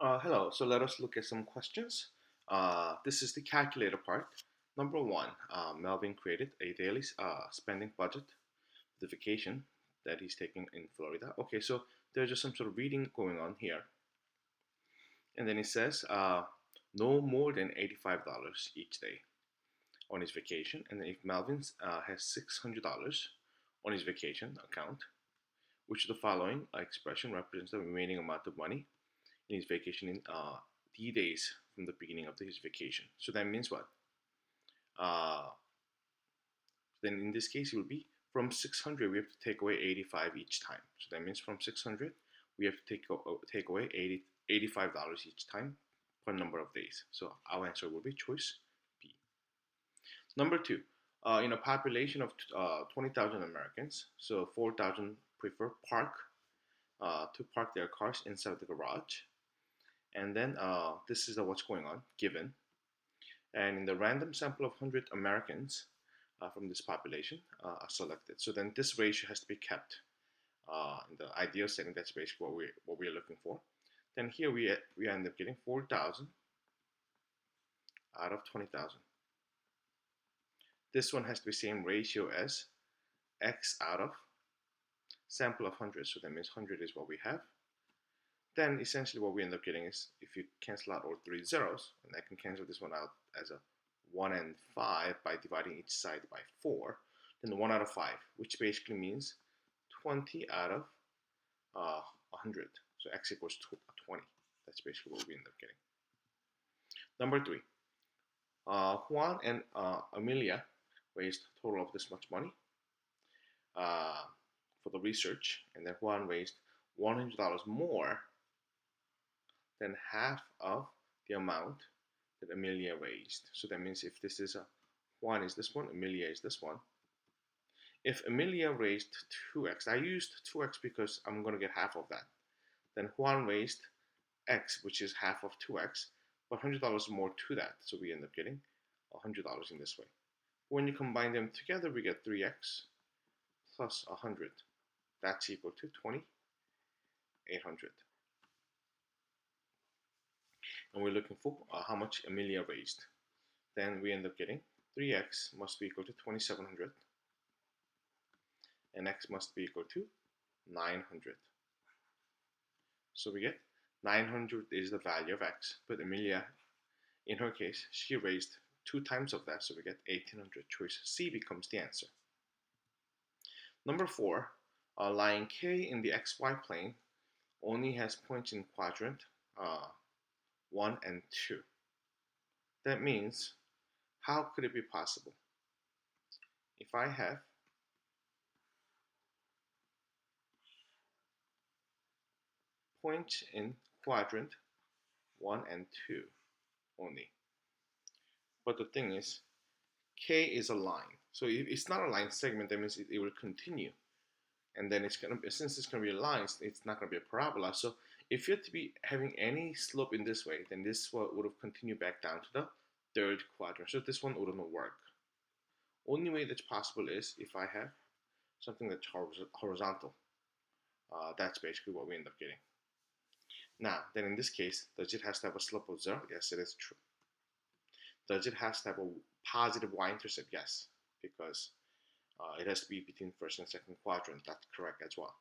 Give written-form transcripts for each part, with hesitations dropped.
Hello, so let us look at some questions. This is the calculator part. Number one, Melvin created a daily spending budget for the vacation that he's taking in Florida. Okay, so there's just some sort of reading going on here. And then it says no more than $85 each day on his vacation. And then if Melvin has $600 on his vacation account, which the following expression represents the remaining amount of money in his vacation in D days from the beginning of his vacation. So that means what? Uh, then in this case, it will be from 600, we have to take away 85 each time. So that means from 600, we have to take away $85 each time per number of days. So our answer will be choice B. Number two, in a population of 20,000 Americans, so 4,000 prefer to park their cars inside the garage. And then this is what's going on given. And in the random sample of 100 Americans from this population are selected. So then this ratio has to be kept in the ideal setting. That's basically what we're looking for. Then here we end up getting 4,000 out of 20,000. This one has to be same ratio as x out of sample of 100. So that means 100 is what we have. Then essentially what we end up getting is if you cancel out all three zeros, and I can cancel this one out as a 1 and 5 by dividing each side by 4, then 1 out of 5, which basically means 20 out of 100. So x equals 20. That's basically what we end up getting. Number 3. Juan and Amelia raised a total of this much money for the research, and then Juan raised $100 more than half of the amount that Amelia raised. So that means if this is Juan is this one, Amelia is this one. If Amelia raised 2x, I used 2x because I'm going to get half of that. Then Juan raised x, which is half of 2x, but $100 more to that. So we end up getting $100 in this way. When you combine them together, we get 3x plus 100. That's equal to 2,800. And we're looking for how much Amelia raised. Then we end up getting 3x must be equal to 2,700, and x must be equal to 900. So we get 900 is the value of x, but Amelia, in her case, she raised 2 times of that, so we get 1,800. Choice C becomes the answer. Number 4, line K in the xy plane only has points in quadrant 1 and 2. That means, how could it be possible? If I have points in quadrant 1 and 2 only, but the thing is, K is a line. So if it's not a line segment, that means it will continue. And then it's gonna be, since it's gonna be a line, it's not gonna be a parabola. So if you're to be having any slope in this way, then this would have continued back down to the third quadrant. So this one wouldn't work. Only way that's possible is if I have something that's horizontal. That's basically what we end up getting. Now, then in this case, does it have to have a slope of 0? Yes, it is true. Does it have to have a positive y-intercept? Yes, because it has to be between first and second quadrant. That's correct as well.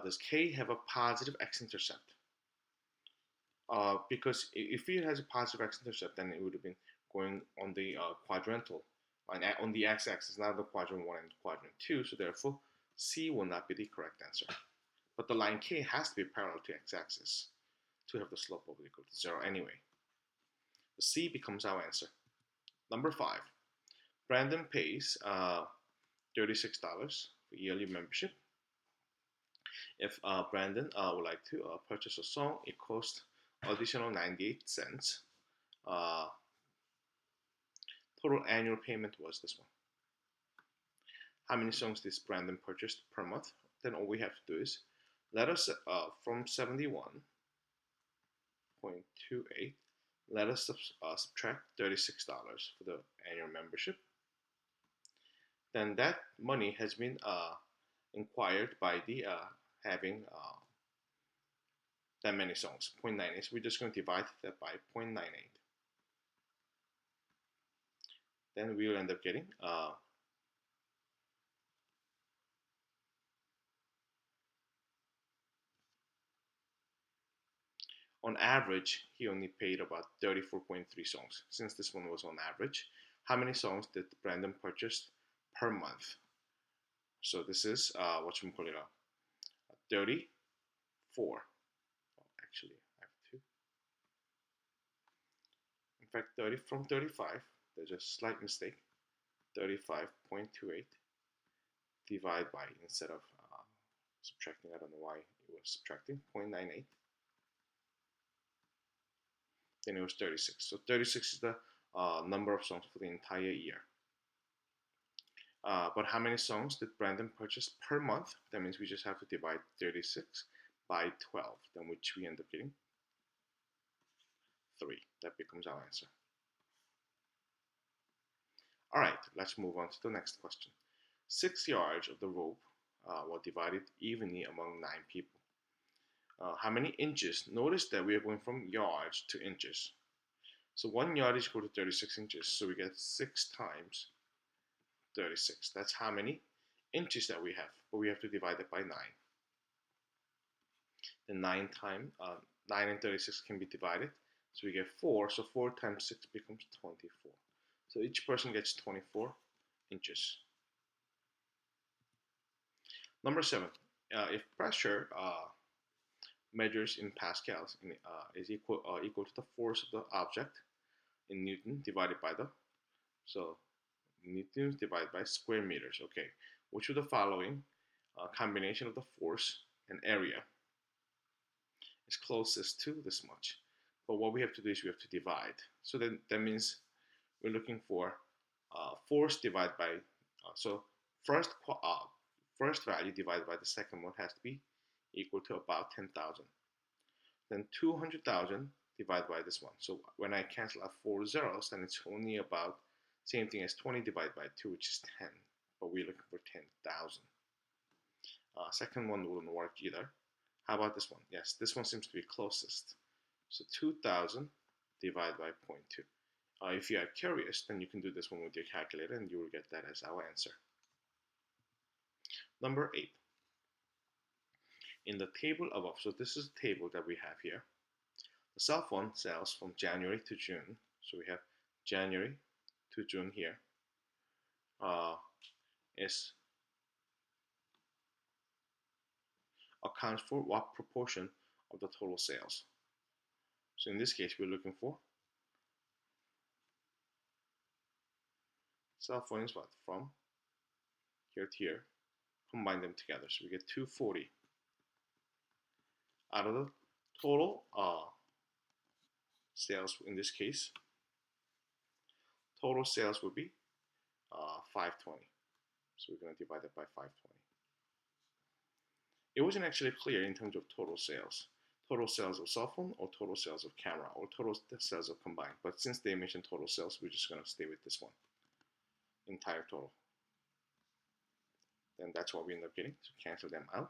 Does K have a positive x-intercept? Because if it has a positive x-intercept, then it would have been going on the quadrantal, on the x-axis, not the quadrant 1 and quadrant 2, so therefore C will not be the correct answer. But the line K has to be parallel to x-axis to have the slope of equal to 0 anyway. The C becomes our answer. Number 5. Brandon pays $36 for yearly membership. If Brandon would like to purchase a song, it costs additional 98 cents. Total annual payment was this one. How many songs did Brandon purchase per month? Then all we have to do is let us from 71.28, let us subtract $36 for the annual membership. Then that money has been inquired by the that many songs, 0.98. So we're just going to divide that by 0.98. Then we'll end up getting on average, he only paid about 34.3 songs. Since this one was on average, how many songs did Brandon purchase per month? So this is what you call it 34. Actually, I have two. In fact, 30 from 35. There's a slight mistake. 35.28 divide by, instead of subtracting, I don't know why it was subtracting, 0.98. Then it was 36. So 36 is the number of songs for the entire year. But how many songs did Brandon purchase per month? That means we just have to divide 36 by 12, then which we end up getting 3. That becomes our answer. All right, let's move on to the next question. 6 yards of the rope were divided evenly among 9 people. How many inches? Notice that we are going from yards to inches. So 1 yard is equal to 36 inches. So we get 6 times 36. That's how many inches that we have. But we have to divide it by 9. Then 9 and 36 can be divided. So we get 4. So 4 times 6 becomes 24. So each person gets 24 inches. Number 7. If pressure measures in pascals is equal to the force of the object in Newton divided by the, so Newtons divided by square meters. Okay, which of the following combination of the force and area is closest to this much? But what we have to do is we have to divide. So then that means we're looking for force divided by, so first value divided by the second one has to be equal to about 10,000. Then 200,000 divided by this one. So when I cancel out 4 zeros, then it's only about same thing as 20 divided by 2, which is 10. But we're looking for 10,000. Second one wouldn't work either. How about this one? Yes, this one seems to be closest. So 2,000 divided by 0.2. If you are curious, then you can do this one with your calculator and you will get that as our answer. Number 8. In the table above, so this is the table that we have here. The cell phone sales from January to June. So we have January to June here. Is accounts for what proportion of the total sales? So in this case, we're looking for cell phone is what? From here to here. Combine them together. So we get 240. Out of the total sales, in this case, total sales would be 520. So we're going to divide that by 520. It wasn't actually clear in terms of total sales. Total sales of cell phone or total sales of camera or total sales of combined. But since they mentioned total sales, we're just going to stay with this one. Entire total. Then that's what we end up getting. So cancel them out.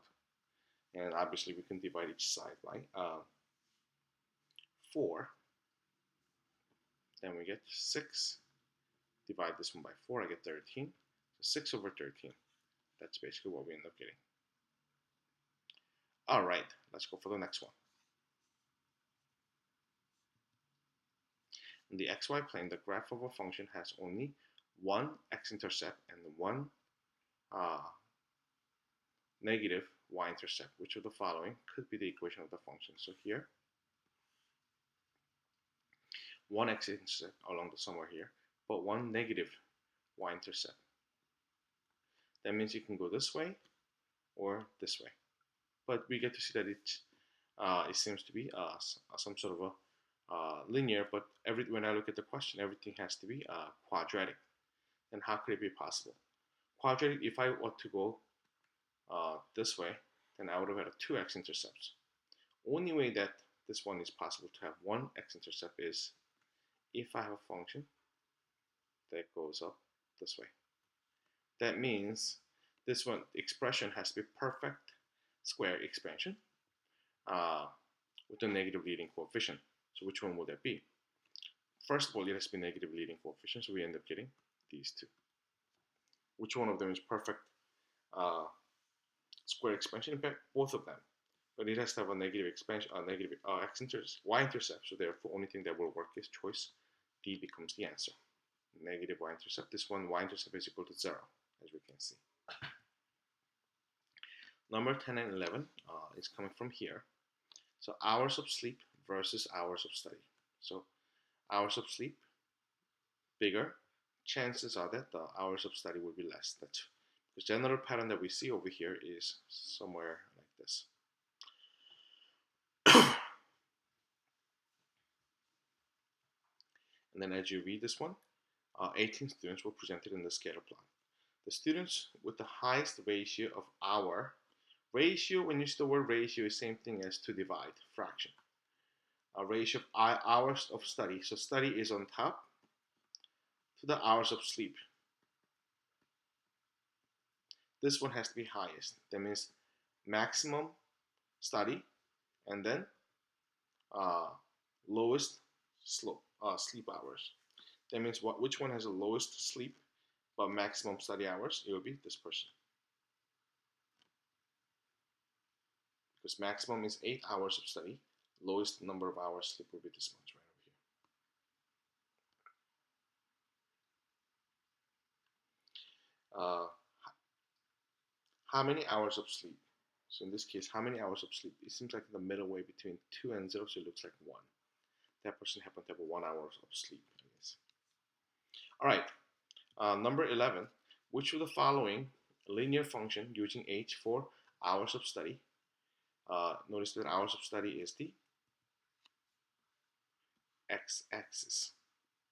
And obviously we can divide each side by 4. Then we get 6. Divide this one by 4, I get 13. So 6 over 13. That's basically what we end up getting. All right, let's go for the next one. In the xy plane, the graph of a function has only one x-intercept and one negative y-intercept. Which of the following could be the equation of the function? So here, one x-intercept along the somewhere here, but one negative y-intercept. That means you can go this way or this way. But we get to see that it seems to be some sort of a linear, but when I look at the question, everything has to be quadratic. Then how could it be possible? Quadratic, if I were to go this way, then I would have had 2 x-intercepts. Only way that this one is possible to have one x-intercept is if I have a function that goes up this way. That means this one expression has to be perfect square expansion, with a negative leading coefficient. So which one will that be? First of all, it has to be negative leading coefficient, so we end up getting these two. Which one of them is perfect square expansion? In fact, both of them. But it has to have a negative expansion, negative y-intercept. So therefore, only thing that will work is choice D becomes the answer. Negative y-intercept. This one, y-intercept is equal to 0, as we can see. Number 10 and 11 is coming from here. So hours of sleep versus hours of study. So hours of sleep, bigger. Chances are that the hours of study will be less. That's the general pattern that we see over here is somewhere like this. And then as you read this one, 18 students were presented in the scatter plot. The students with the highest ratio of hour, ratio, when you use the word ratio, is same thing as to divide, fraction. A ratio of hours of study. So study is on top to the hours of sleep. This one has to be highest. That means maximum study and then lowest sleep hours. That means which one has the lowest sleep but maximum study hours? It will be this person. Because maximum is 8 hours of study, lowest number of hours sleep will be this much right over here. How many hours of sleep? So in this case, how many hours of sleep? It seems like the middle way between 2 and 0, so it looks like 1. That person happened to have 1 hour of sleep, I guess. All right, number 11. Which of the following linear function using h for hours of study? Notice that hours of study is the x-axis.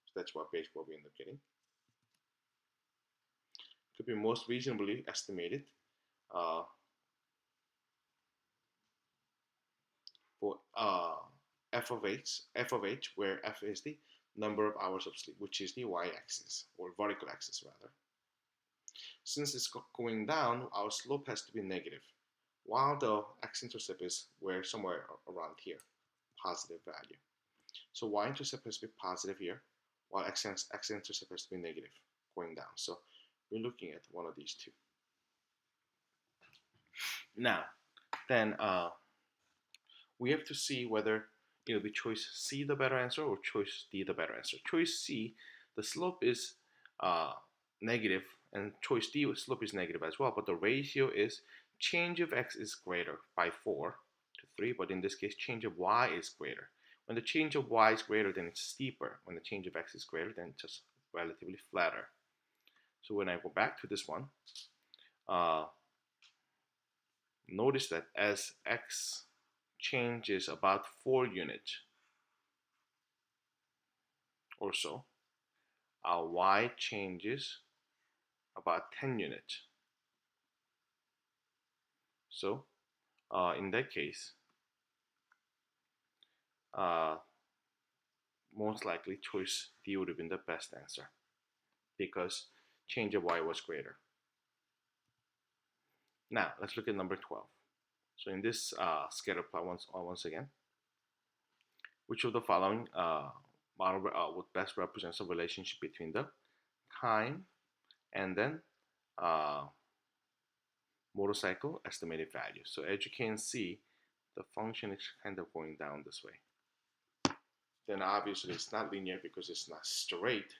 So that's what basically what we end up getting. Could be most reasonably estimated for f of h, where f is the number of hours of sleep, which is the y-axis, or vertical axis rather. Since it's going down, our slope has to be negative, while the x-intercept is somewhere around here, positive value. So y-intercept has to be positive here, while x-intercept has to be negative, going down. So we're looking at one of these two. Now, then we have to see whether it'll be choice C the better answer or choice D the better answer. Choice C, the slope is negative, and choice D slope is negative as well, but the ratio is change of x is greater by 4 to 3, but in this case change of y is greater. When the change of y is greater, then it's steeper. When the change of x is greater, then it's just relatively flatter. So when I go back to this one, notice that as x changes about 4 units or so, our y changes about 10 units. So in that case, most likely choice D would have been the best answer because change of y was greater. Now let's look at number 12. So in this scatter plot once again, which of the following model would best represent the relationship between the time and then motorcycle estimated value? So as you can see, the function is kind of going down this way. Then obviously it's not linear because it's not straight.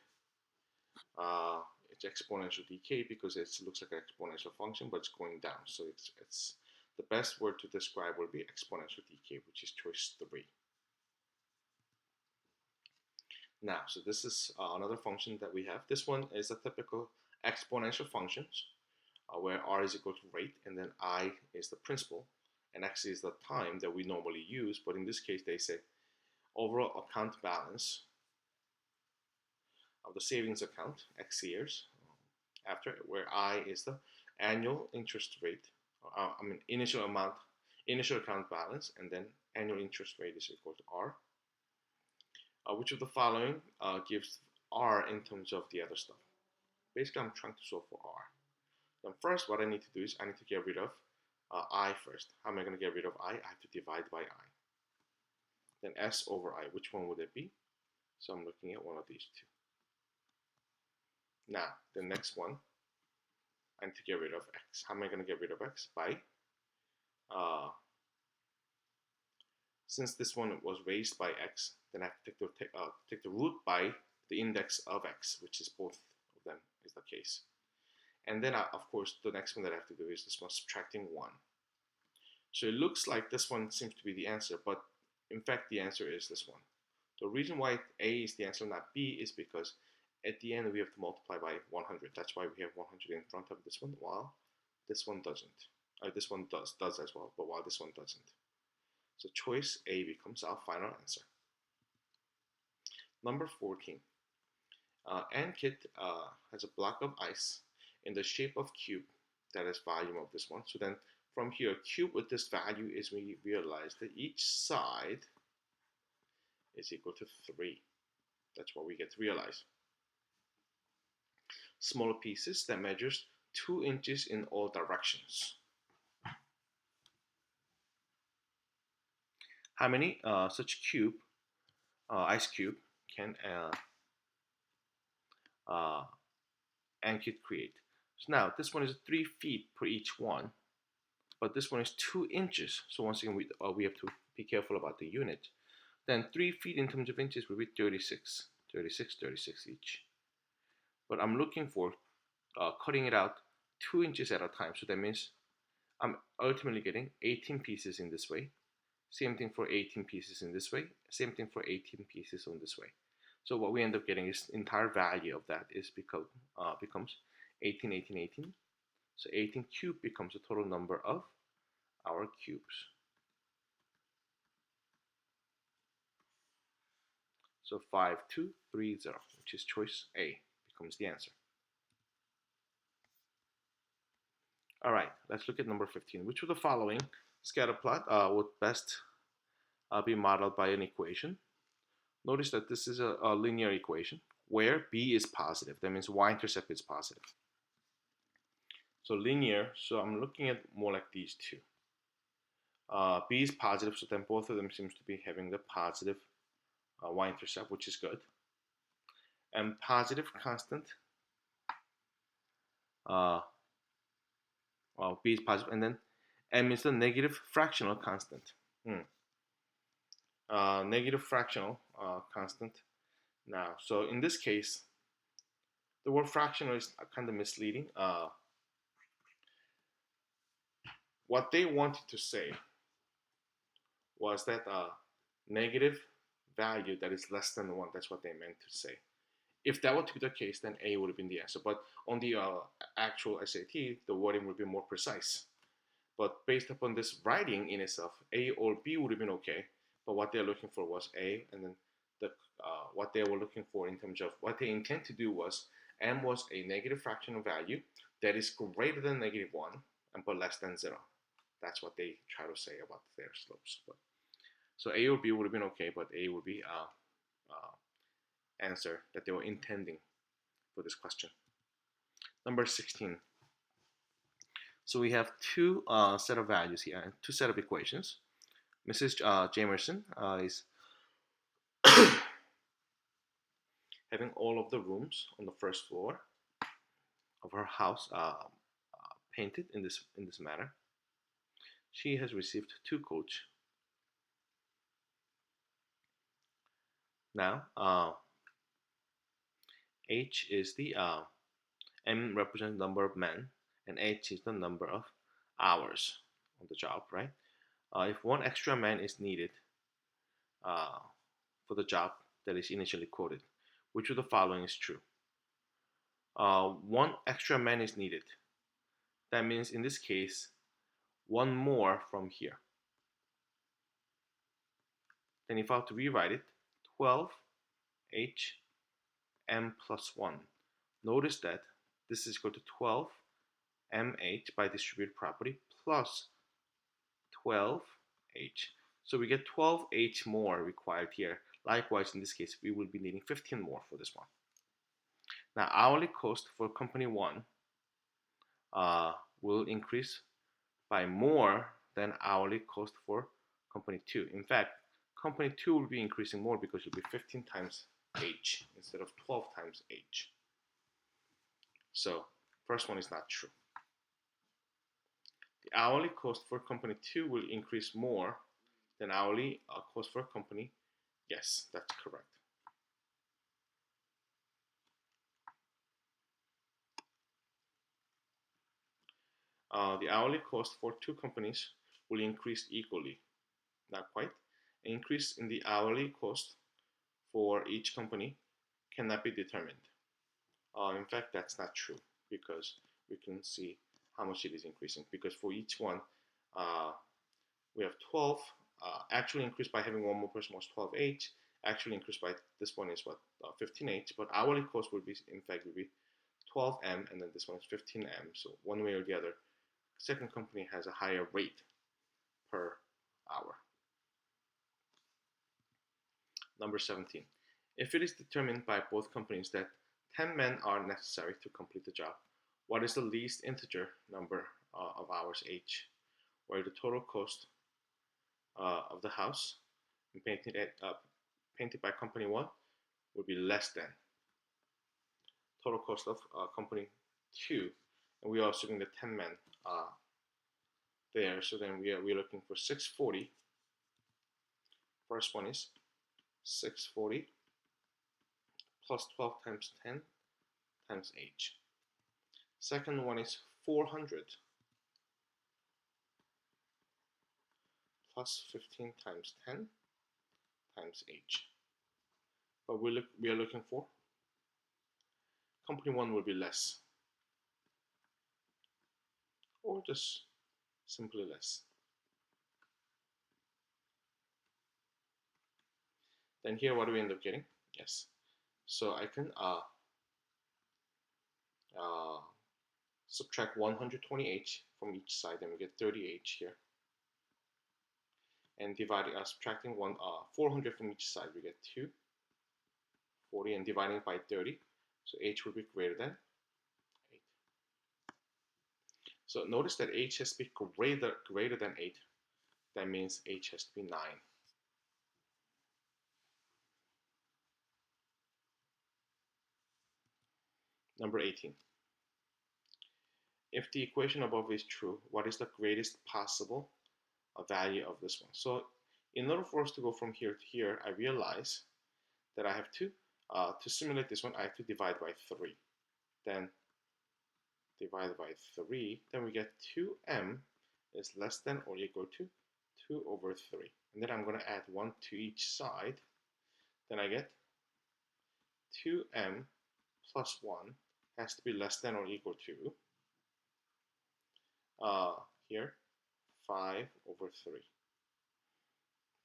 It's exponential decay because it looks like an exponential function, but it's going down. So it's the best word to describe would be exponential decay, which is choice 3. Now, so this is another function that we have. This one is a typical exponential functions where r is equal to rate, and then I is the principal, and x is the time that we normally use. But in this case, they say overall account balance of the savings account, x years after, where I is the annual interest rate, initial account balance, and then annual interest rate is equal to R. Which of the following gives R in terms of the other stuff? Basically, I'm trying to solve for R. Then first, what I need to do is I need to get rid of I first. How am I going to get rid of I? I have to divide by I. then S over I. Which one would it be? So I'm looking at one of these two. Now, the next one, I need to get rid of X. How am I going to get rid of X? By, since this one was raised by X, then I have to take the root by the index of X, which is both of them is the case. And then, of course, the next one that I have to do is this one, subtracting 1. So it looks like this one seems to be the answer, but in fact, the answer is this one. The reason why A is the answer, not B, is because at the end we have to multiply by 100. That's why we have 100 in front of this one, while this one doesn't. This one does as well, but while this one doesn't. So choice A becomes our final answer. Number 14. Ankit has a block of ice in the shape of cube. That is volume of this one. So then from here, cube with this value is we realize that each side is equal to 3. That's what we get to realize. Smaller pieces that measures 2 inches in all directions. How many such cube, ice cube, can Ankit create? So now this one is 3 feet per each one, but this one is 2 inches. So once again, we have to be careful about the unit. Then 3 feet in terms of inches will be 36 each. But I'm looking for cutting it out 2 inches at a time. So that means I'm ultimately getting 18 pieces in this way. Same thing for 18 pieces in this way. Same thing for 18 pieces on this way. So what we end up getting is the entire value of that is becomes 18, 18, 18. So 18 cubed becomes the total number of our cubes. So 5230, which is choice A, becomes the answer. All right, let's look at number 15. Which of the following scatter plot would best be modeled by an equation? Notice that this is a linear equation where B is positive. That means y-intercept is positive. So linear, so I'm looking at more like these two. B is positive, so then both of them seems to be having the positive y-intercept, which is good. And positive constant, well, B is positive, and then M is the negative fractional constant. Negative fractional constant. Now, so in this case, the word fractional is kind of misleading. What they wanted to say was that negative value that is less than 1, that's what they meant to say. If that were to be the case, then A would have been the answer. But on the actual SAT, the wording would be more precise. But based upon this writing in itself, A or B would have been okay. But what they're looking for was A, and then what they were looking for in terms of what they intend to do was M was a negative fractional value that is greater than -1 but less than 0. That's what they try to say about their slopes. So A or B would have been okay, but A would be answer that they were intending for this question. Number 16. So we have two set of values here and two set of equations. Mrs. Jamerson is having all of the rooms on the first floor of her house painted in this manner. She has received 2 coats. Now, H is the M represents the number of men, and H is the number of hours on the job, right? If one extra man is needed for the job that is initially quoted, which of the following is true? One extra man is needed. That means in this case, one more from here. Then if I have to rewrite it, 12H M plus 1. Notice that this is equal to 12MH by distributed property plus 12H. So we get 12H more required here. Likewise, in this case, we will be needing 15 more for this one. Now, hourly cost for company 1 will increase by more than hourly cost for company 2. In fact, company 2 will be increasing more because it'll be 15 times H instead of 12 times H. So first one is not true. The hourly cost for company 2 will increase more than hourly cost for company. Yes, that's correct. The hourly cost for two companies will increase equally. Not quite. An increase in the hourly cost for each company cannot be determined. In fact, that's not true because we can see how much it is increasing. Because for each one, we have 12. Actually increased by having one more person was 12H. Actually increased by this one is what 15H. But hourly cost will be, in fact, will be 12M, and then this one is 15M. So one way or the other, second company has a higher rate per hour. Number 17. If it is determined by both companies that 10 men are necessary to complete the job, what is the least integer number of hours H, where the total cost of the house painted by company 1 would be less than total cost of company 2, and we are assuming the 10 men there. So then we are looking for 640. First one is 640 plus 12 times 10 times H. Second one is 400 plus 15 times 10 times H. But we are looking for company 1 will be less, or just simply less. Then here, what do we end up getting? Yes. So I can subtract 120H from each side, and we get 30H here. And subtracting 400 from each side, we get 240, and dividing by 30, so H will be greater than 8. So notice that H has to be greater than 8. That means H has to be 9. Number 18. If the equation above is true, what is the greatest possible value of this one? So in order for us to go from here to here, I realize that I have to simulate this one, I have to divide by 3. Then divided by 3, then we get 2m is less than or equal to 2 over 3. And then I'm going to add 1 to each side. Then I get 2m plus 1 has to be less than or equal to here 5 over 3.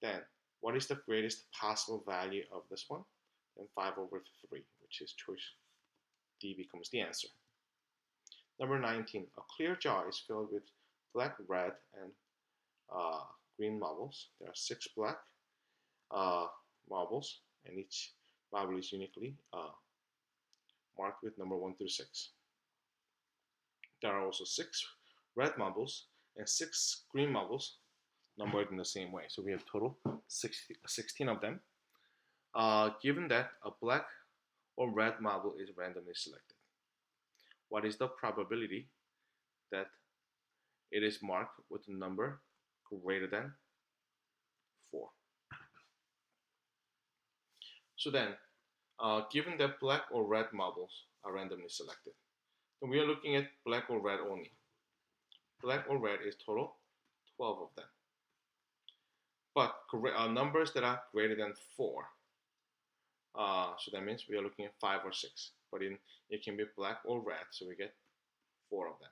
Then what is the greatest possible value of this one? Then 5 over 3, which is choice D becomes the answer. Number 19. A clear jar is filled with black, red, and green marbles. There are 6 black marbles, and each marble is uniquely marked with number 1 through 6. There are also 6 red marbles and 6 green marbles numbered in the same way. So we have total 16 of them. Given that a black or red marble is randomly selected, what is the probability that it is marked with a number greater than 4? So then, given that black or red marbles are randomly selected, then we are looking at black or red only. Black or red is total 12 of them. But numbers that are greater than 4, so that means we are looking at 5 or 6. But it can be black or red, so we get 4 of them.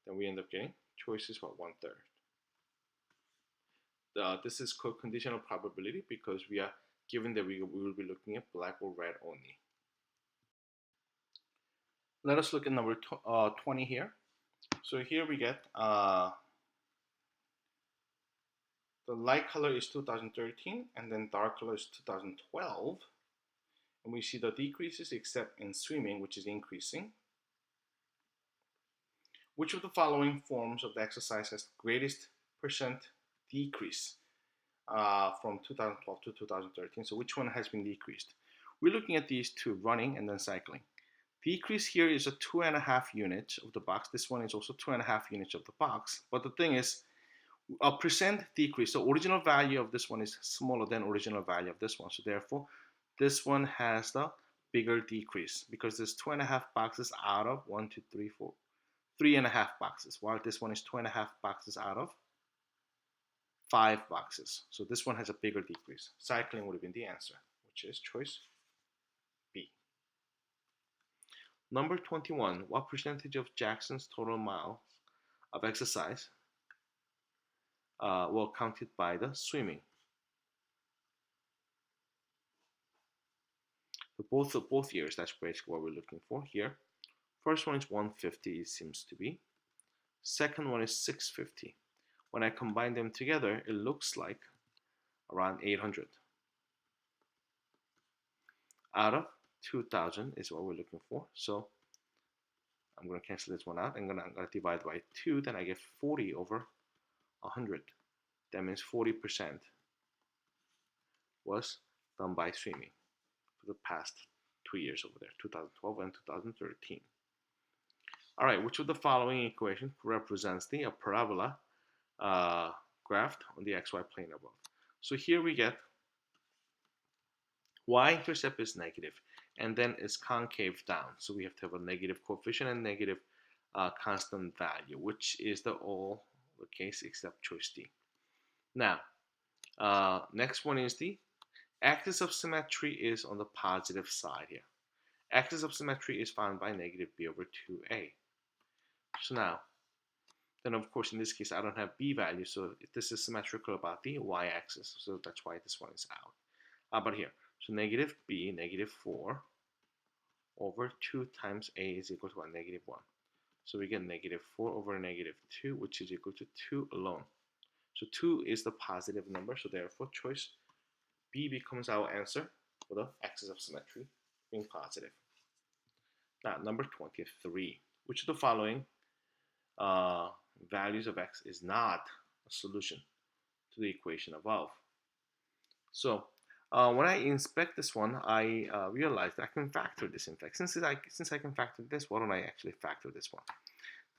Then we end up getting choices for 1/3. This is called conditional probability because we are given that we will be looking at black or red only. Let us look at number 20 here. So here we get the light color is 2013, and then dark color is 2012. And we see the decreases except in swimming, which is increasing. Which of the following forms of the exercise has greatest % decrease? from 2012 to 2013. So which one has been decreased? We're looking at these two, running and then cycling. Decrease here is a 2.5 units of the box. This one is also 2.5 units of the box. But the thing is, a percent decrease. So original value of this one is smaller than original value of this one. So therefore, this one has the bigger decrease because there's 2.5 boxes out of 1, 2, 3, 4, 3.5 boxes, while this one is 2.5 boxes out of 5 boxes. So this one has a bigger decrease. Cycling would have been the answer, which is choice B. Number 21, what percentage of Jackson's total mile of exercise were counted by the swimming? For both years, that's basically what we're looking for here. First one is 150, it seems to be. Second one is 650. When I combine them together, it looks like around 800. Out of 2,000 is what we're looking for. So I'm going to cancel this one out. I'm going to divide by 2. Then I get 40 over 100. That means 40% was done by swimming for the past 2 years over there, 2012 and 2013. All right, which of the following equation represents the parabola graphed on the xy plane above? So here we get y-intercept is negative, and then it's concave down. So we have to have a negative coefficient and negative constant value, which is all the case except choice D. Now, next one is the axis of symmetry is on the positive side here. Axis of symmetry is found by negative b over 2a. So now, then of course in this case I don't have b value, so this is symmetrical about the y-axis, so that's why this one is out. How about here? So negative b, negative 4 over 2 times a is equal to what? Negative 1. So we get negative 4 over negative 2, which is equal to 2 alone. So 2 is the positive number, so therefore choice B becomes our answer for the axis of symmetry being positive. Now, number 23. Which of the following values of x is not a solution to the equation above? So when I inspect this one, I realize that I can factor this. In fact, since I can factor this, why don't I actually factor this one?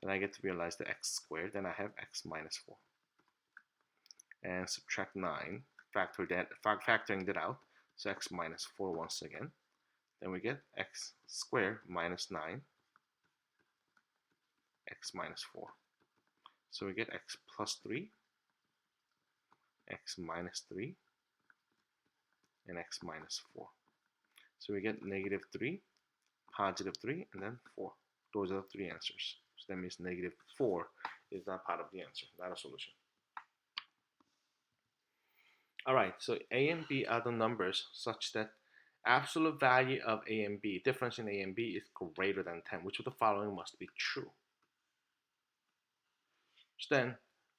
Then I get to realize the x squared. Then I have x minus 4. And subtract 9, factoring that out. So x minus 4 once again. Then we get x squared minus 9, x minus 4. So we get x plus 3, x minus 3, and x minus 4. So we get negative 3, positive 3, and then 4. Those are the three answers. So that means negative 4 is not part of the answer, not a solution. All right, so a and b are the numbers such that absolute value of a and b, difference in a and b is greater than 10. Which of the following must be true? So then,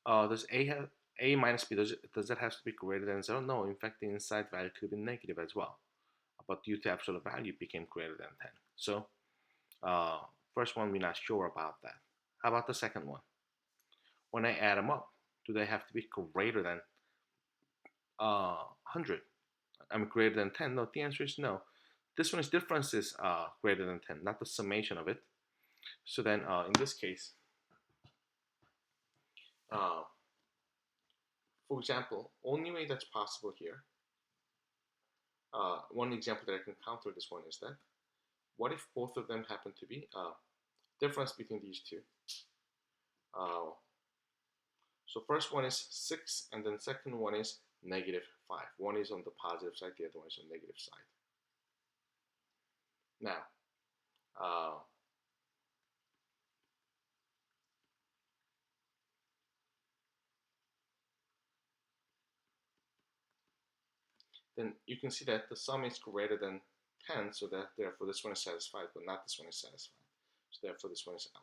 does a minus b, does that have to be greater than 0? No, in fact, the inside value could be negative as well. But due to absolute value, it became greater than 10. So, first one, we're not sure about that. How about the second one? When I add them up, do they have to be greater than 100? I mean, greater than 10? No, the answer is no. This one's difference is greater than 10, not the summation of it. So then, in this case, for example, only way that's possible here, one example that I can counter this one is that, what if both of them happen to be difference between these two? So first one is 6, and then second one is negative 5. One is on the positive side, the other one is on the negative side. Now, then you can see that the sum is greater than 10, so that therefore this one is satisfied, but not this one is satisfied. So therefore this one is out.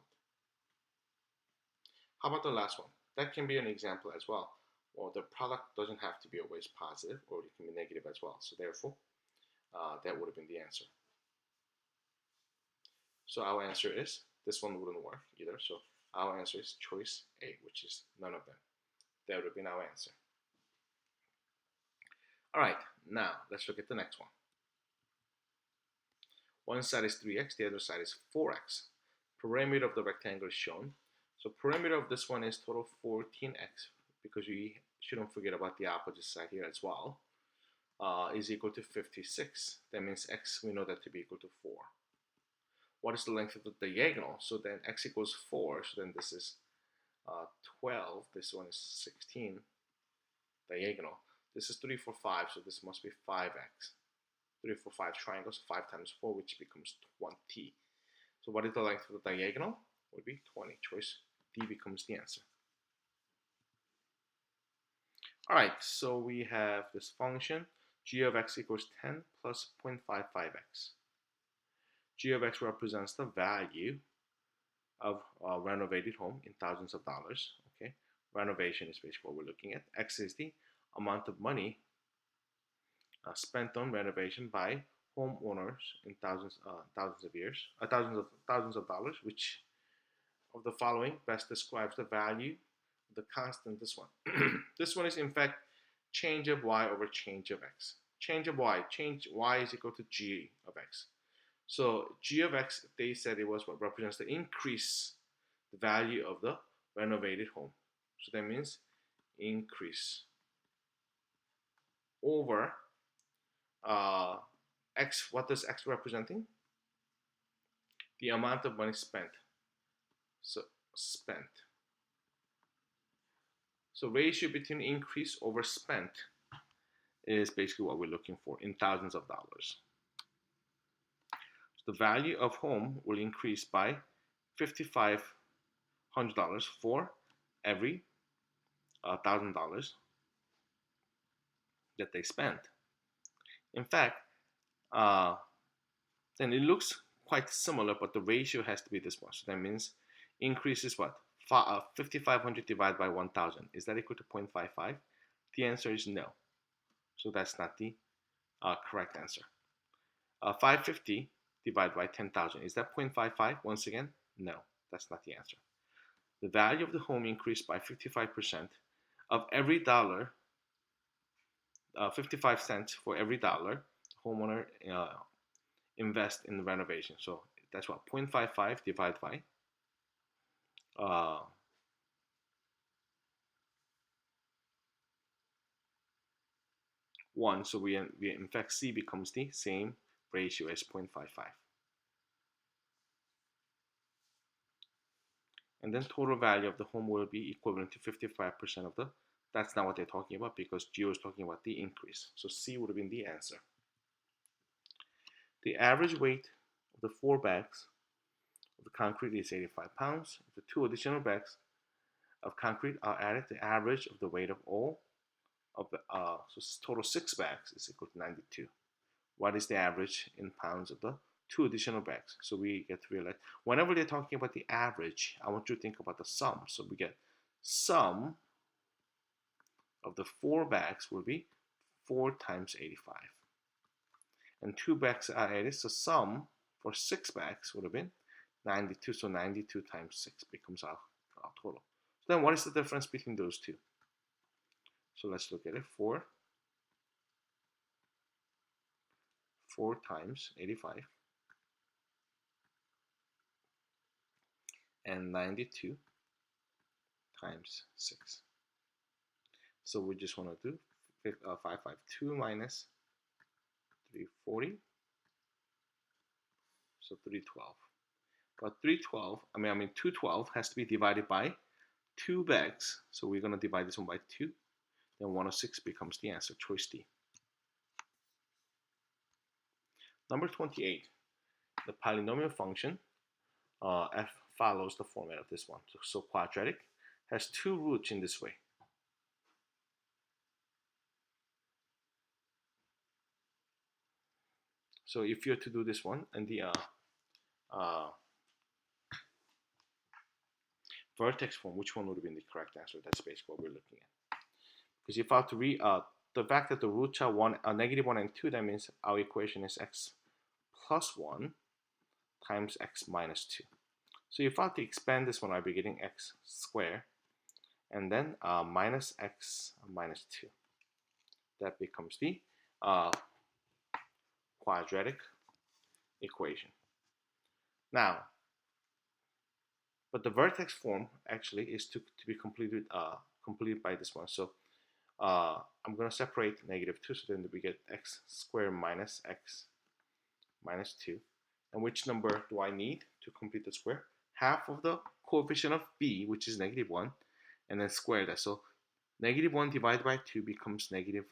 How about the last one? That can be an example as well. Well, the product doesn't have to be always positive, or it can be negative as well. So therefore, that would have been the answer. So our answer is, this one wouldn't work either. So our answer is choice A, which is none of them. That would have been our answer. All right, now let's look at the next one. One side is 3x, the other side is 4x. Perimeter of the rectangle is shown. So perimeter of this one is total 14x, because we shouldn't forget about the opposite side here as well, is equal to 56. That means x, we know that to be equal to 4. What is the length of the diagonal? So then x equals 4, so then this is 12, this one is 16, diagonal. This is 3, 4, 5, so this must be 5x. 3, 4, 5 triangles, 5 times 4, which becomes 20. So what is the length of the diagonal? Would be 20. Choice D becomes the answer. All right, so we have this function, g of x equals 10 plus 0.55x. G of x represents the value of a renovated home in thousands of dollars. Okay, renovation is basically what we're looking at. X is the amount of money spent on renovation by homeowners in thousands of dollars. Which of the following best describes the value of the constant? This one. This one is in fact change of y over change of x. Change of y. Change y is equal to g of x. So g of x, they said it was what represents the increase, the value of the renovated home. So that means increase over x. What does x representing? The amount of money spent. So spent. So ratio between increase over spent is basically what we're looking for in thousands of dollars. The value of home will increase by $5,500 for every $1,000 that they spent. In fact, then it looks quite similar, but the ratio has to be this one. So that means increase is what? 5,500 divided by 1,000. Is that equal to 0.55? The answer is no. So that's not the correct answer. 550 divided by 10,000. Is that 0.55? Once again, no, that's not the answer. The value of the home increased by 55% of every dollar, 55 cents for every dollar homeowner invest in the renovation. So that's what 0.55 divided by 1. So we in fact C becomes the same ratio as 0.55. And then total value of the home will be equivalent to 55% of the. That's not what they're talking about, because Gio is talking about the increase. So C would have been the answer. The average weight of the 4 bags of the concrete is 85 pounds. If the 2 additional bags of concrete are added, the average of the weight of all of the so total 6 bags is equal to 92. What is the average in pounds of the 2 additional bags? So we get to realize whenever they're talking about the average, I want you to think about the sum. So we get sum of the 4 bags will be 4 times 85. And 2 bags are added, so sum for 6 bags would have been 92. So 92 times 6 becomes our total. So then what is the difference between those two? So let's look at it. 4 times 85 and 92 times 6. So we just want to do 552 minus 340, so 312. But 212 has to be divided by 2 bags. So we're going to divide this one by 2. Then 106 becomes the answer, choice D. Number 28, the polynomial function f follows the format of this one. So quadratic has 2 roots in this way. So if you're to do this one and the vertex form, which one would have been the correct answer? That's basically what we're looking at. Because if I have to read the fact that the roots are negative 1 and 2, that means our equation is x plus 1 times x minus 2. So if I have to expand this one, I'll be getting x squared and then minus x minus 2. That becomes the uh, quadratic equation. Now, but the vertex form actually is to be completed by this one. So I'm going to separate -2, so then we get x squared minus x minus 2. And which number do I need to complete the square? Half of the coefficient of b, which is -1, and then square that. So -1 divided by 2 becomes negative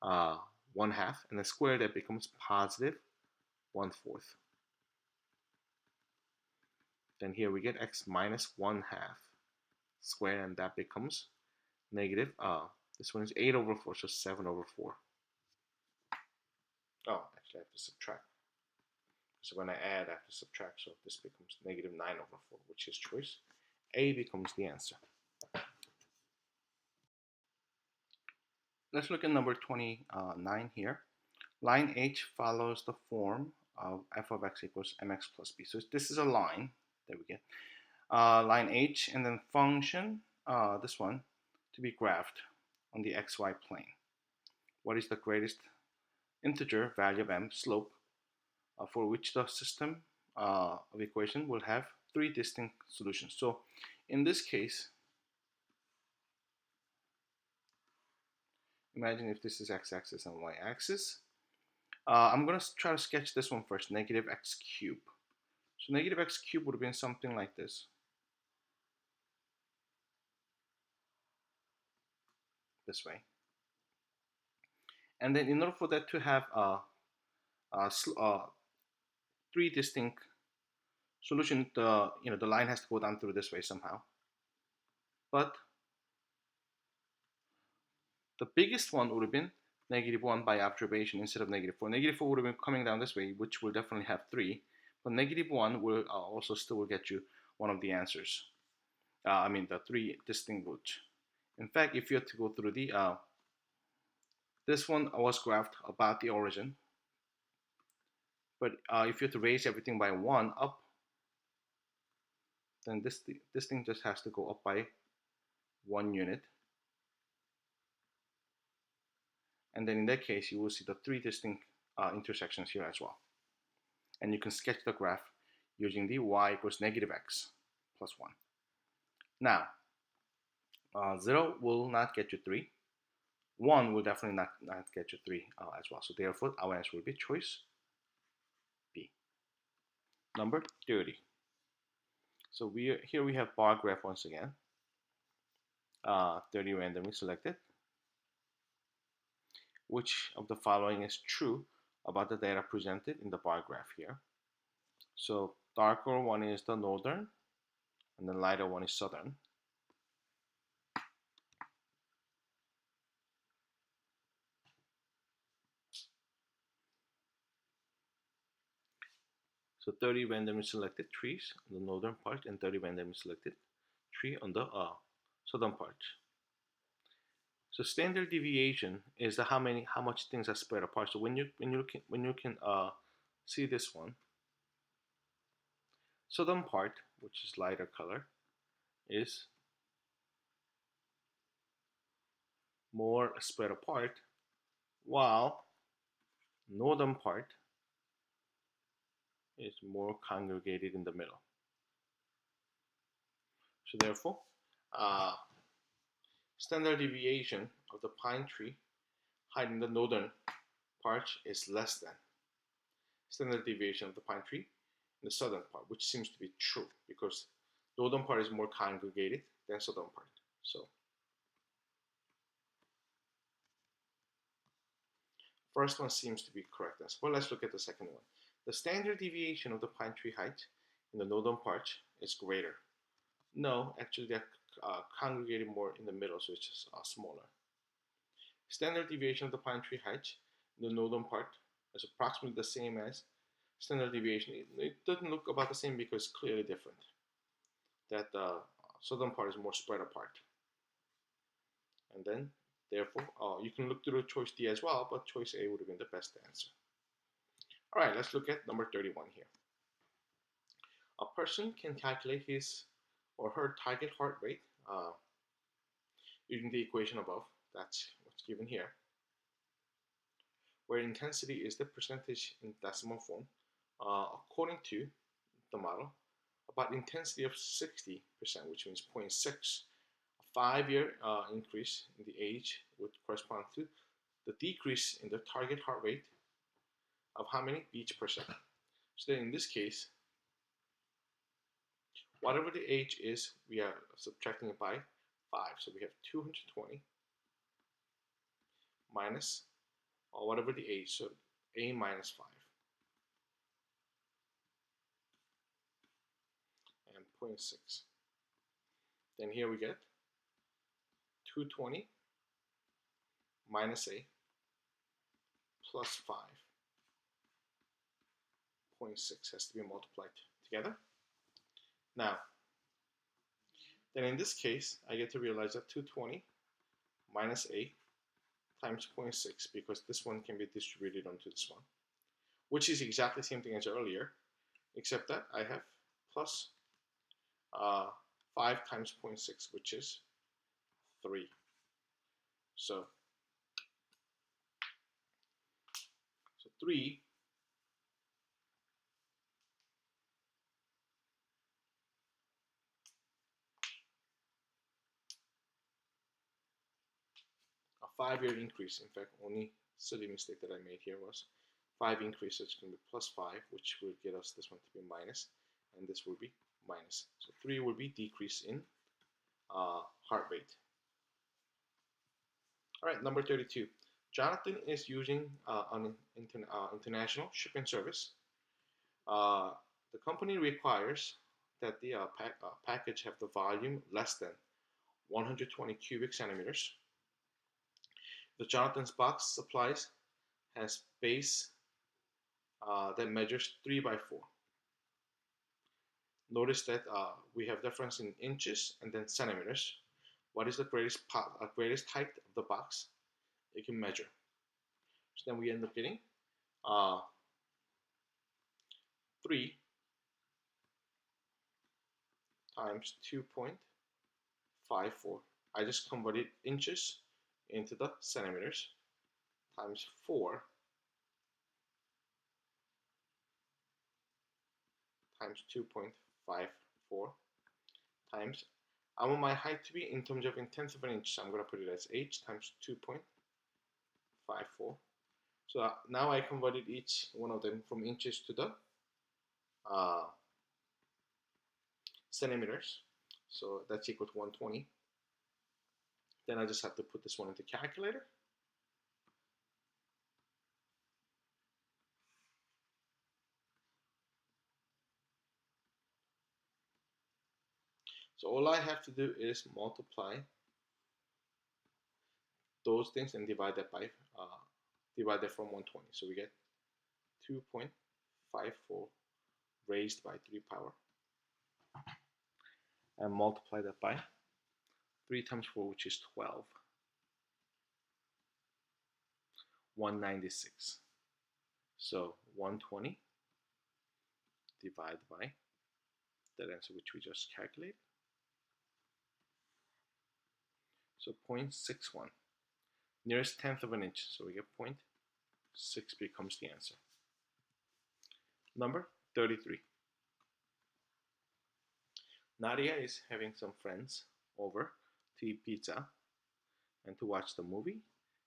1/2, and then square that becomes positive 1/4. Then here we get x minus 1/2 squared, and that becomes negative. This one is 8/4, so 7/4. Oh, actually I have to subtract. So when I add, I have to subtract. So this becomes negative 9/4, which is choice A becomes the answer. Let's look at number 29 here. Line H follows the form of f of x equals mx plus b. So this is a line. There we go. Line H, and then function, this one, to be graphed on the xy plane. What is the greatest integer value of m, slope, for which the system of equation will have 3 distinct solutions. So in this case, imagine if this is x-axis and y-axis. I'm going to try to sketch this one first, negative x cubed. So negative x cubed would have been something like this. This way. And then in order for that to have 3 distinct solutions, the line has to go down through this way somehow. But the biggest one would have been -1 by observation instead of -4. -4 would have been coming down this way, which will definitely have 3. But -1 will also still will get you one of the answers. I mean the 3 distinct routes. In fact, if you had to go through the this one was graphed about the origin. But if you have to raise everything by 1 up, then this thing just has to go up by 1 unit. And then in that case, you will see the 3 distinct intersections here as well. And you can sketch the graph using the y equals -x plus 1. Now, 0 will not get you 3. 1 will definitely not get you 3 as well. So therefore, our answer will be choice B. Number 30. So here we have bar graph once again. 30 randomly selected. Which of the following is true about the data presented in the bar graph here? So darker one is the northern, and the lighter one is southern. So 30 randomly selected trees on the northern part, and 30 randomly selected tree on the southern part. So standard deviation is the how much things are spread apart. So when you can see this one, southern part, which is lighter color, is more spread apart, while northern part is more congregated in the middle. So therefore, standard deviation of the pine tree height in the northern part is less than standard deviation of the pine tree in the southern part, which seems to be true because northern part is more congregated than southern part. So first one seems to be correct. Well, let's look at the second one. The standard deviation of the pine tree height in the northern part is greater. No, actually they're congregated more in the middle, so it's just smaller. Standard deviation of the pine tree height in the northern part is approximately the same as standard deviation. It doesn't look about the same because it's clearly different. That the southern part is more spread apart. And then, therefore, you can look through choice D as well, but choice A would have been the best answer. All right, let's look at number 31 here. A person can calculate his or her target heart rate using the equation above. That's what's given here. where intensity is the percentage in decimal form, according to the model, about intensity of 60%, which means 0.6. A 5-year increase in the age would correspond to the decrease in the target heart rate of how many beats per second. So then in this case, whatever the age is, we are subtracting it by 5. So we have 220 minus, or whatever the age, so a minus 5. And 0.6. Then here we get 220 minus a plus 5. 0.6 has to be multiplied together. Now, then in this case, I get to realize that 220 minus a times 0.6, because this one can be distributed onto this one, which is exactly the same thing as earlier, except that I have plus 5 times 0.6, which is 3. So 3 a 5-year increase. In fact, only silly mistake that I made here was 5 increase, so it's going to be plus 5, which will get us this one to be minus, and this will be minus. So 3 will be decrease in heart rate. All right, number 32. Jonathan is using an international shipping service. The company requires that the package have the volume less than 120 cubic centimeters. The Jonathan's box supplies has base that measures 3 by 4. Notice that we have difference in inches and then centimeters. What is the greatest height of the box it can measure? So then we end up getting 3 times 2.54. I just converted inches into the centimeters times 4 times 2.54 times, I want my height to be in terms of in tenths of an inch, so I'm going to put it as h times 2.54. So now I converted each one of them from inches to the centimeters, so that's equal to 120. Then I just have to put this one into calculator. So all I have to do is multiply those things and divide that by from 120. So we get 2.54 raised by 3 power, and multiply that by 3 times 4, which is 12. 196. So 120 divided by that answer which we just calculated. So 0.61. Nearest tenth of an inch. So we get 0.6 becomes the answer. Number 33. Nadia is having some friends over to eat pizza and to watch the movie,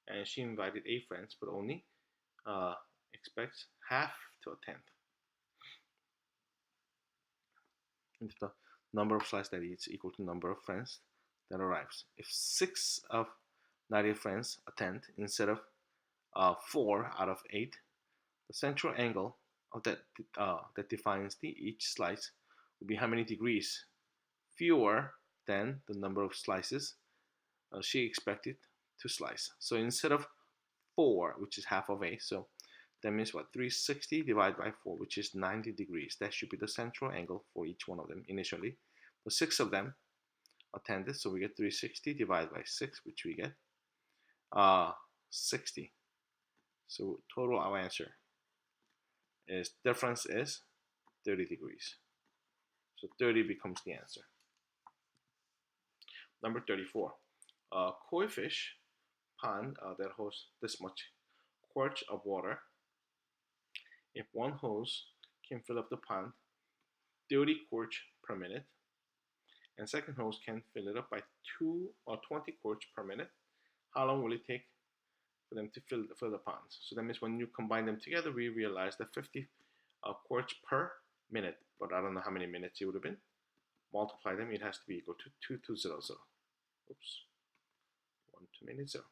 and she invited 8 friends, but only expects half to attend. And the number of slices that eats equal to number of friends that arrives. If 6 of Nadia's friends attend instead of 4 out of 8, the central angle of that defines each slice will be how many degrees fewer than the number of slices she expected to slice. So instead of 4, which is half of 8, so that means what? 360 divided by 4, which is 90 degrees. That should be the central angle for each one of them initially. The 6 of them attended, so we get 360 divided by 6, which we get 60. So total our answer is difference is 30 degrees. So 30 becomes the answer. Number 34. Koi fish pond that hosts this much quarts of water, if one hose can fill up the pond 30 quarts per minute, and second hose can fill it up by 2 or 20 quarts per minute, how long will it take for them to fill the ponds? So that means when you combine them together, we realize that 50 quarts per minute, but I don't know how many minutes it would have been. Multiply them, it has to be equal to 2200. Oops, 1 2 minutes 0.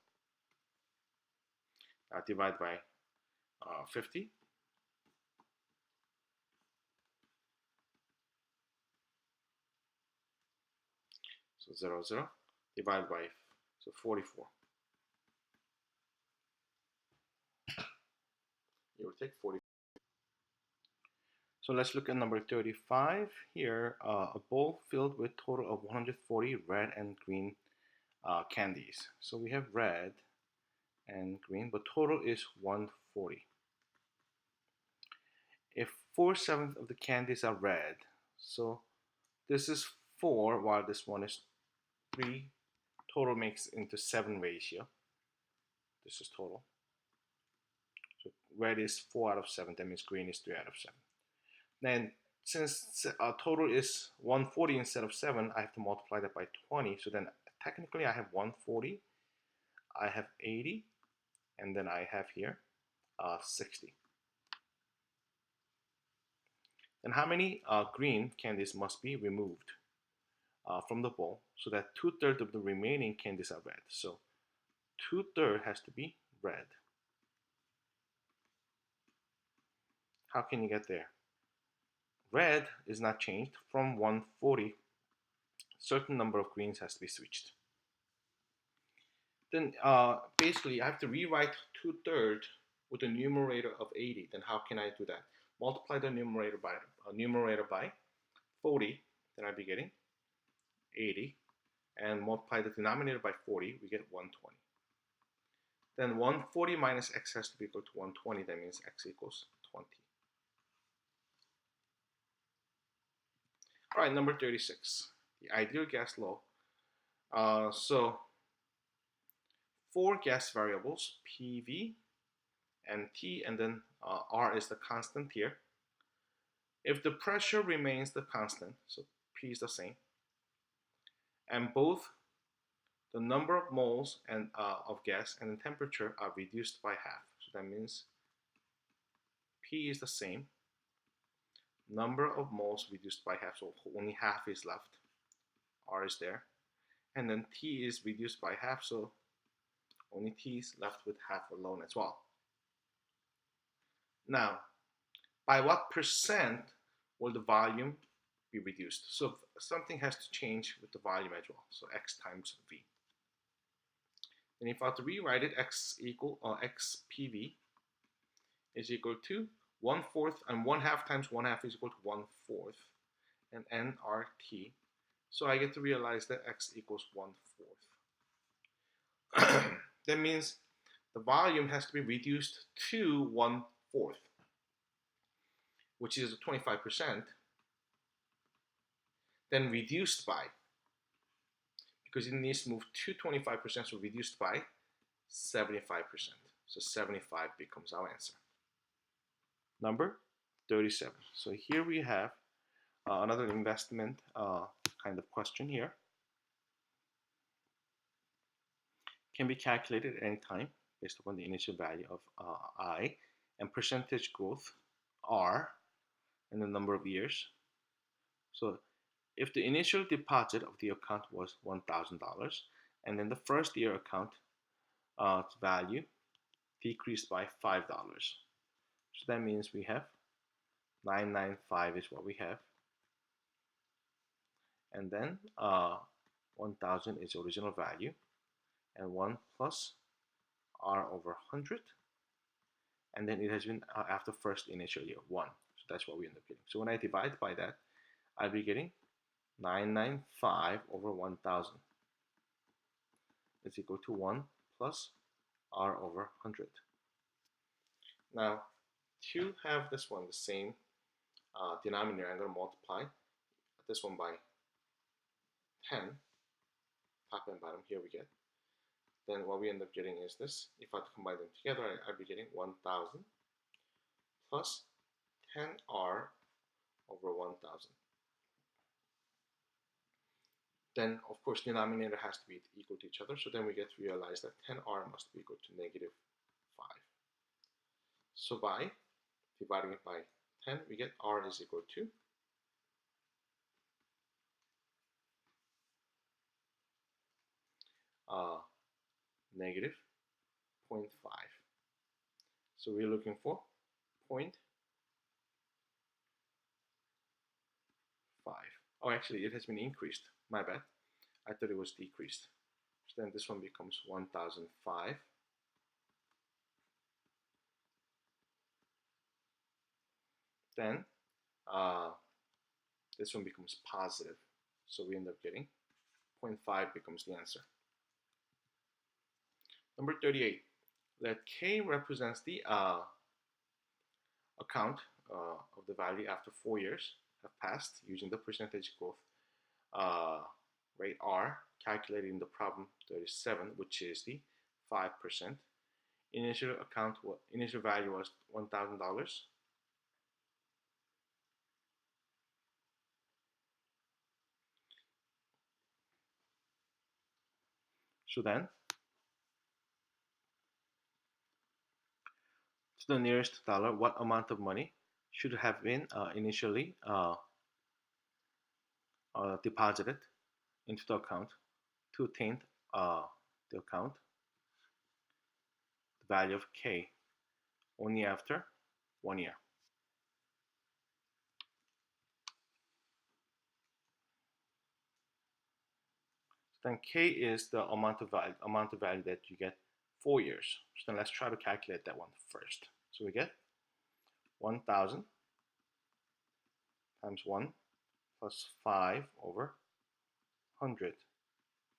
Now divide by 50. So 0 0. Divide by 44. It will take 40. So let's look at number 35 here. A bowl filled with total of 140 red and green candies. So we have red and green, but total is 140. If 4/7 of the candies are red, so this is 4 while this one is 3. Total makes into 7 ratio. This is total. So red is 4 out of 7. That means green is 3 out of 7. Then since total is 140 instead of 7, I have to multiply that by 20. So then technically I have 140, I have 80, and then I have here 60. And how many green candies must be removed from the bowl so that 2/3 of the remaining candies are red? So 2/3 has to be red. How can you get there? Red is not changed. From 140, certain number of greens has to be switched. Then basically I have to rewrite 2/3 with a numerator of 80. Then how can I do that? Multiply the numerator by 40, then I'll be getting 80, and multiply the denominator by 40, we get 120. Then 140 minus x has to be equal to 120. That means x equals 20. All right, number 36, the ideal gas law. So 4 gas variables, PV and T, and then R is the constant here. If the pressure remains the constant, so P is the same, and both the number of moles and of gas and the temperature are reduced by half. So that means P is the same, number of moles reduced by half, so only half is left. R is there, and then T is reduced by half, so only T is left with half alone as well. Now, by what percent will the volume be reduced? So something has to change with the volume as well. So x times V. And if I have to rewrite it, x PV is equal to 1/4, and 1/2 times 1/2 is equal to 1/4, and nRT. So I get to realize that x equals 1/4. That means the volume has to be reduced to 1/4, which is 25%, then reduced by, because it needs to move to 25%, so reduced by 75%. So 75 becomes our answer. Number 37. So here we have another investment kind of question here. Can be calculated at any time based upon the initial value of I and percentage growth R and the number of years. So if the initial deposit of the account was $1,000 and then the first year account value decreased by $5. So that means we have 995 is what we have. And then 1,000 is original value, and 1 plus R over 100. And then it has been after first initial year, 1. So that's what we end up getting. So when I divide by that, I'll be getting 995 over 1,000 is equal to 1 plus R over 100. Now, to have this one the same denominator, I'm going to multiply this one by 10, top and bottom. Here we get then what we end up getting is this. If I combine them together, I'd be getting 1000 plus 10r over 1000. Then, of course, denominator has to be equal to each other. So then we get to realize that 10r must be equal to negative 5. So by dividing it by 10, we get r is equal to negative 0.5. So we're looking for 0.5. Oh, actually, it has been increased. My bad. I thought it was decreased. So then this one becomes 1005. Then this one becomes positive. So we end up getting 0.5 becomes the answer. Number 38. Let K represents the account of the value after 4 years have passed using the percentage growth rate R calculated in the problem 37, which is the 5%. Initial value was $1,000. So then, to the nearest dollar, what amount of money should have been initially deposited into the account to attain the account, the value of K, only after 1 year. Then K is the amount of value that you get 4 years. So then let's try to calculate that one first. So we get 1000 times 1 plus 5 over 100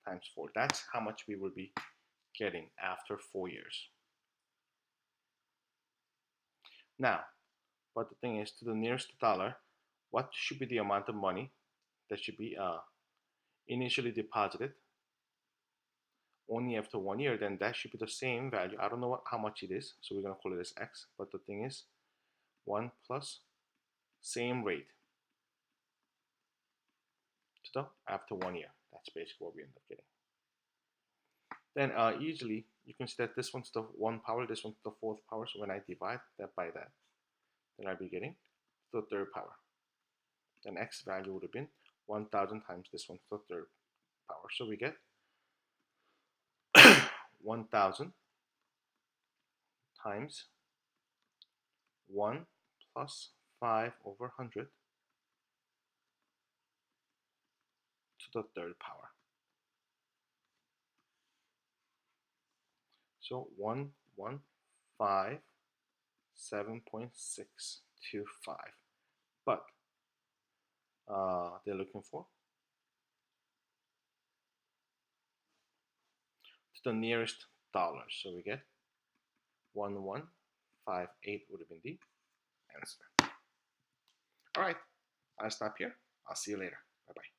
times 4. That's how much we will be getting after 4 years. Now, but the thing is, to the nearest dollar, what should be the amount of money that should be initially deposited only after 1 year? Then that should be the same value. I don't know how much it is, so we're going to call it as X. But the thing is, 1 plus same rate to the after 1 year. That's basically what we end up getting. Then easily you can see that this one's the 1 power, this one's the 4th power. So when I divide that by that, then I'll be getting the 3rd power. Then X value would have been 1000 times this one's the 3rd power. So we get 1000 times 1 plus 5 over 100 to the 3rd power. So 1157.625. But they're looking for to the nearest dollar. So we get 1158 would have been the answer. All right, I'll stop here. I'll see you later. Bye-bye.